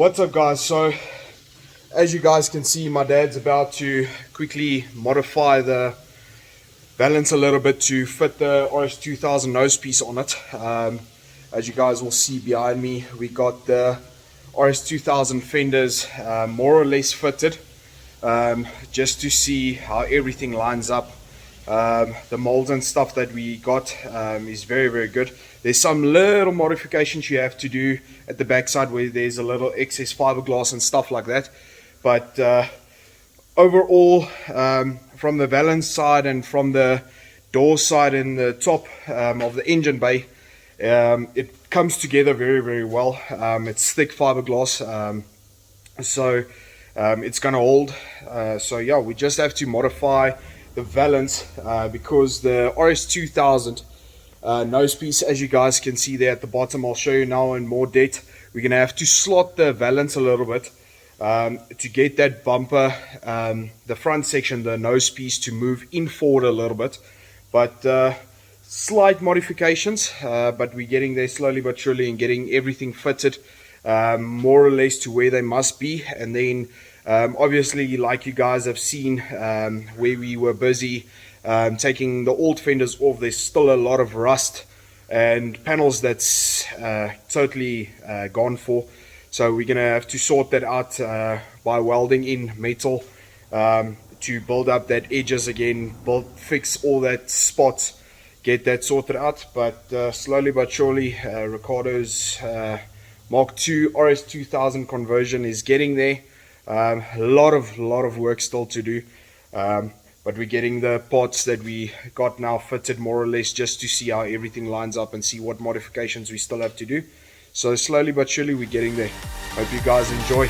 What's up, guys? So as you guys can see, my dad's about to quickly modify the Valance a little bit to fit the RS2000 nose piece on it. As you guys will see behind me, we got the RS2000 fenders more or less fitted, just to see how everything lines up. The molds and stuff that we got is very good. There's some little modifications you have to do at the backside where there's a little excess fiberglass and stuff like that, but overall, from the Valance side and from the door side and the top of the engine bay, it comes together very well. It's thick fiberglass, so it's gonna hold. So yeah, we just have to modify the Valance because the RS2000 nose piece, as you guys can see there at the bottom, I'll show you now in more depth. We're gonna have to slot the Valance a little bit to get that bumper, the front section, the nose piece, to move in forward a little bit, but slight modifications, but we're getting there slowly but surely and getting everything fitted more or less to where they must be. And then obviously, like you guys have seen, where we were busy taking the old fenders off, there's still a lot of rust and panels that's totally gone for. So we're gonna have to sort that out by welding in metal to build up that edges again, fix all that spots, get that sorted out. But slowly but surely, Ricardo's MK2 RS2000 conversion is getting there. A lot of work still to do, but we're getting the parts that we got now fitted more or less, just to see how everything lines up and see what modifications we still have to do. So slowly but surely we're getting there. Hope you guys enjoy.